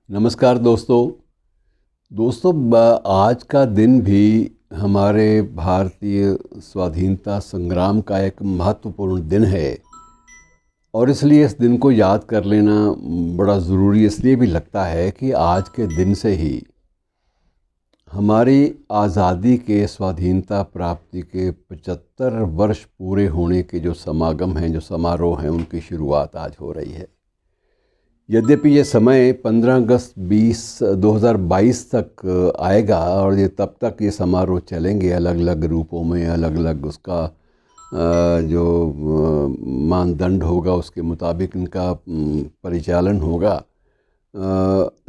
नमस्कार दोस्तों आज का दिन भी हमारे भारतीय स्वाधीनता संग्राम का एक महत्वपूर्ण दिन है और इसलिए इस दिन को याद कर लेना बड़ा ज़रूरी इसलिए भी लगता है कि आज के दिन से ही हमारी आज़ादी के स्वाधीनता प्राप्ति के 75 वर्ष पूरे होने के जो समागम हैं, जो समारोह हैं, उनकी शुरुआत आज हो रही है। यद्यपि ये समय 15 अगस्त 2022 तक आएगा और ये तब तक ये समारोह चलेंगे अलग अलग रूपों में, अलग अलग उसका जो मानदंड होगा उसके मुताबिक इनका परिचालन होगा।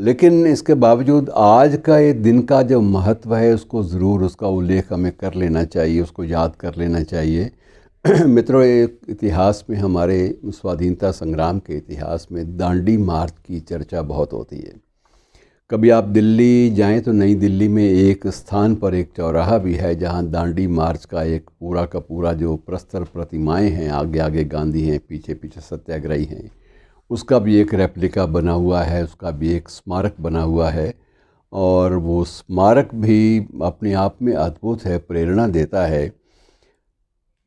लेकिन इसके बावजूद आज का ये दिन का जो महत्व है उसको ज़रूर उसका उल्लेख हमें कर लेना चाहिए, उसको याद कर लेना चाहिए। मित्रों, एक इतिहास में, हमारे स्वाधीनता संग्राम के इतिहास में दांडी मार्च की चर्चा बहुत होती है। कभी आप दिल्ली जाएं तो नई दिल्ली में एक स्थान पर एक चौराहा भी है जहां दांडी मार्च का एक पूरा का पूरा जो प्रस्तर प्रतिमाएं हैं, आगे आगे गांधी हैं, पीछे पीछे सत्याग्रही हैं, उसका भी एक रेप्लिका बना हुआ है, उसका भी एक स्मारक बना हुआ है। और वो स्मारक भी अपने आप में अद्भुत है, प्रेरणा देता है।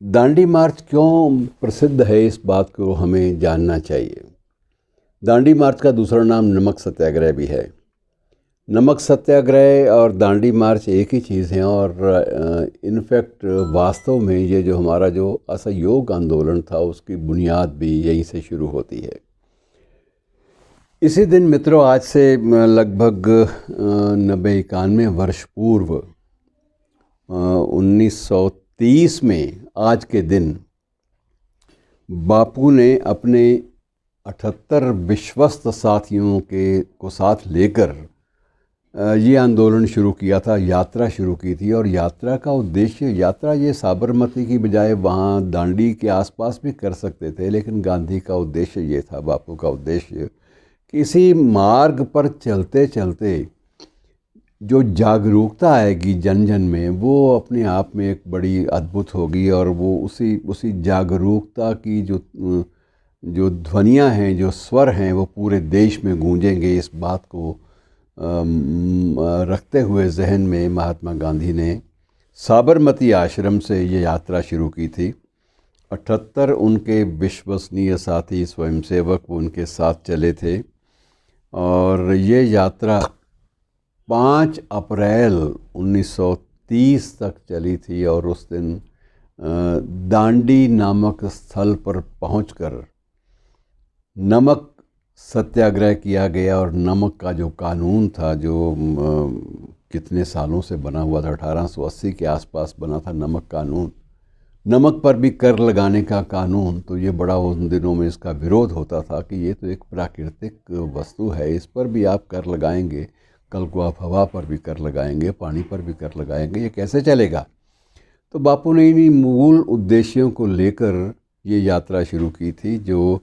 दांडी मार्च क्यों प्रसिद्ध है, इस बात को हमें जानना चाहिए। दांडी मार्च का दूसरा नाम नमक सत्याग्रह भी है। नमक सत्याग्रह और दांडी मार्च एक ही चीज़ है और इनफैक्ट वास्तव में ये जो हमारा जो असहयोग आंदोलन था उसकी बुनियाद भी यहीं से शुरू होती है। इसी दिन मित्रों, आज से लगभग 90-91 वर्ष पूर्व 1930 में आज के दिन बापू ने अपने 78 विश्वस्त साथियों को साथ लेकर ये आंदोलन शुरू किया था, यात्रा शुरू की थी। और यात्रा का उद्देश्य, यात्रा ये साबरमती की बजाय वहाँ दांडी के आसपास भी कर सकते थे, लेकिन गांधी का उद्देश्य ये था, बापू का उद्देश्य, कि इसी मार्ग पर चलते चलते जो जागरूकता आएगी जन जन में, वो अपने आप में एक बड़ी अद्भुत होगी। और वो उसी जागरूकता की जो ध्वनियाँ हैं, जो स्वर हैं, वो पूरे देश में गूंजेंगे। इस बात को रखते हुए जहन में महात्मा गांधी ने साबरमती आश्रम से ये यात्रा शुरू की थी। 78 उनके विश्वसनीय साथी स्वयंसेवक वो उनके साथ चले थे और ये यात्रा 5 अप्रैल 1930 तक चली थी। और उस दिन दांडी नामक स्थल पर पहुंचकर नमक सत्याग्रह किया गया। और नमक का जो कानून था, जो कितने सालों से बना हुआ था, 1880 के आसपास बना था नमक कानून, नमक पर भी कर लगाने का कानून, तो ये बड़ा उन दिनों में इसका विरोध होता था कि ये तो एक प्राकृतिक वस्तु है, इस पर भी आप कर लगाएंगे, कल को आप हवा पर भी कर लगाएंगे, पानी पर भी कर लगाएंगे, ये कैसे चलेगा। तो बापू ने इन्हीं मूल उद्देश्यों को लेकर ये यात्रा शुरू की थी, जो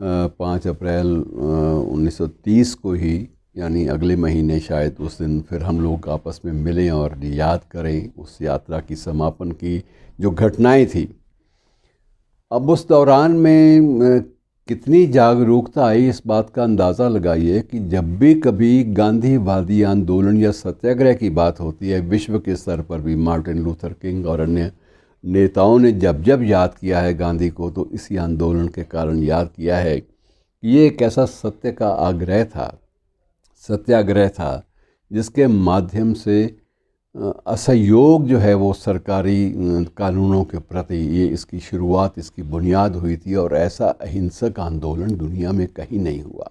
5 अप्रैल 1930 को ही, यानी अगले महीने शायद उस दिन फिर हम लोग आपस में मिलें और याद करें उस यात्रा की समापन की जो घटनाएं थी। अब उस दौरान में कितनी जागरूकता आई, इस बात का अंदाज़ा लगाइए कि जब भी कभी गांधीवादी आंदोलन या सत्याग्रह की बात होती है विश्व के स्तर पर भी, मार्टिन लूथर किंग और अन्य नेताओं ने जब जब याद किया है गांधी को, तो इसी आंदोलन के कारण याद किया है कि ये एक ऐसा सत्य का आग्रह था, सत्याग्रह था, जिसके माध्यम से असहयोग जो है वो सरकारी कानूनों के प्रति, ये इसकी शुरुआत, इसकी बुनियाद हुई थी। और ऐसा अहिंसक आंदोलन दुनिया में कहीं नहीं हुआ।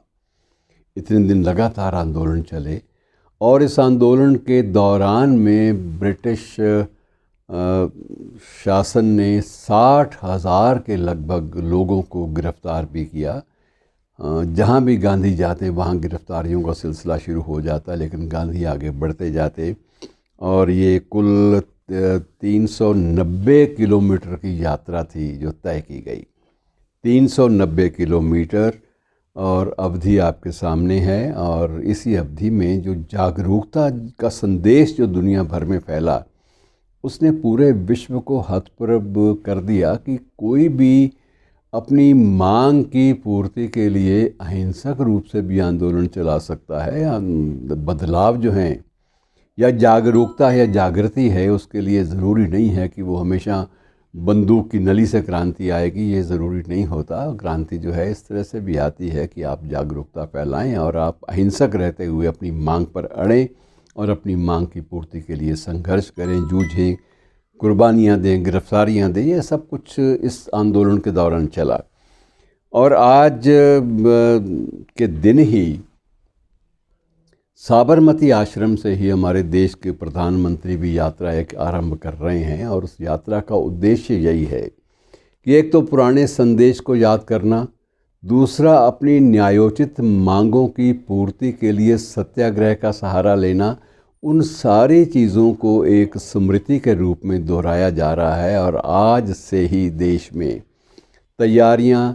इतने दिन लगातार आंदोलन चले और इस आंदोलन के दौरान में ब्रिटिश शासन ने 60,000 के लगभग लोगों को गिरफ़्तार भी किया। जहाँ भी गांधी जाते वहाँ गिरफ़्तारियों का सिलसिला शुरू हो जाता, लेकिन गांधी आगे बढ़ते जाते। और ये कुल 390 किलोमीटर की यात्रा थी जो तय की गई, 390 किलोमीटर। और अवधि आपके सामने है। और इसी अवधि में जो जागरूकता का संदेश जो दुनिया भर में फैला, उसने पूरे विश्व को हतप्रभ कर दिया कि कोई भी अपनी मांग की पूर्ति के लिए अहिंसक रूप से भी आंदोलन चला सकता है। बदलाव जो हैं या जागरूकता है या जागृति है, उसके लिए ज़रूरी नहीं है कि वो हमेशा बंदूक की नली से क्रांति आएगी, ये ज़रूरी नहीं होता। क्रांति जो है इस तरह से भी आती है कि आप जागरूकता फैलाएं और आप अहिंसक रहते हुए अपनी मांग पर अड़ें और अपनी मांग की पूर्ति के लिए संघर्ष करें, जूझें, कुर्बानियाँ दें, गिरफ्तारियाँ दें। ये सब कुछ इस आंदोलन के दौरान चला। और आज के दिन ही साबरमती आश्रम से ही हमारे देश के प्रधानमंत्री भी यात्रा एक आरंभ कर रहे हैं। और उस यात्रा का उद्देश्य यही है कि एक तो पुराने संदेश को याद करना, दूसरा अपनी न्यायोचित मांगों की पूर्ति के लिए सत्याग्रह का सहारा लेना। उन सारी चीज़ों को एक स्मृति के रूप में दोहराया जा रहा है। और आज से ही देश में तैयारियां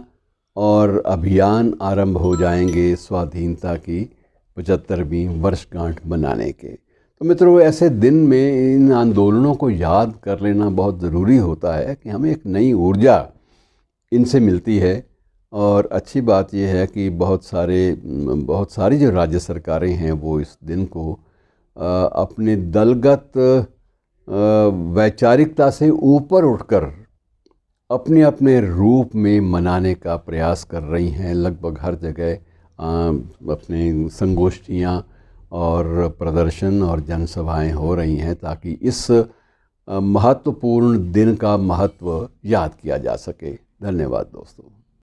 और अभियान आरंभ हो जाएंगे स्वाधीनता की 75वीं वर्षगांठ मनाने के। तो मित्रों, ऐसे दिन में इन आंदोलनों को याद कर लेना बहुत ज़रूरी होता है कि हमें एक नई ऊर्जा इनसे मिलती है। और अच्छी बात यह है कि बहुत सारी जो राज्य सरकारें हैं वो इस दिन को अपने दलगत वैचारिकता से ऊपर उठकर अपने अपने रूप में मनाने का प्रयास कर रही हैं। लगभग हर जगह अपने संगोष्ठियाँ और प्रदर्शन और जनसभाएं हो रही हैं ताकि इस महत्वपूर्ण दिन का महत्व याद किया जा सके। धन्यवाद दोस्तों।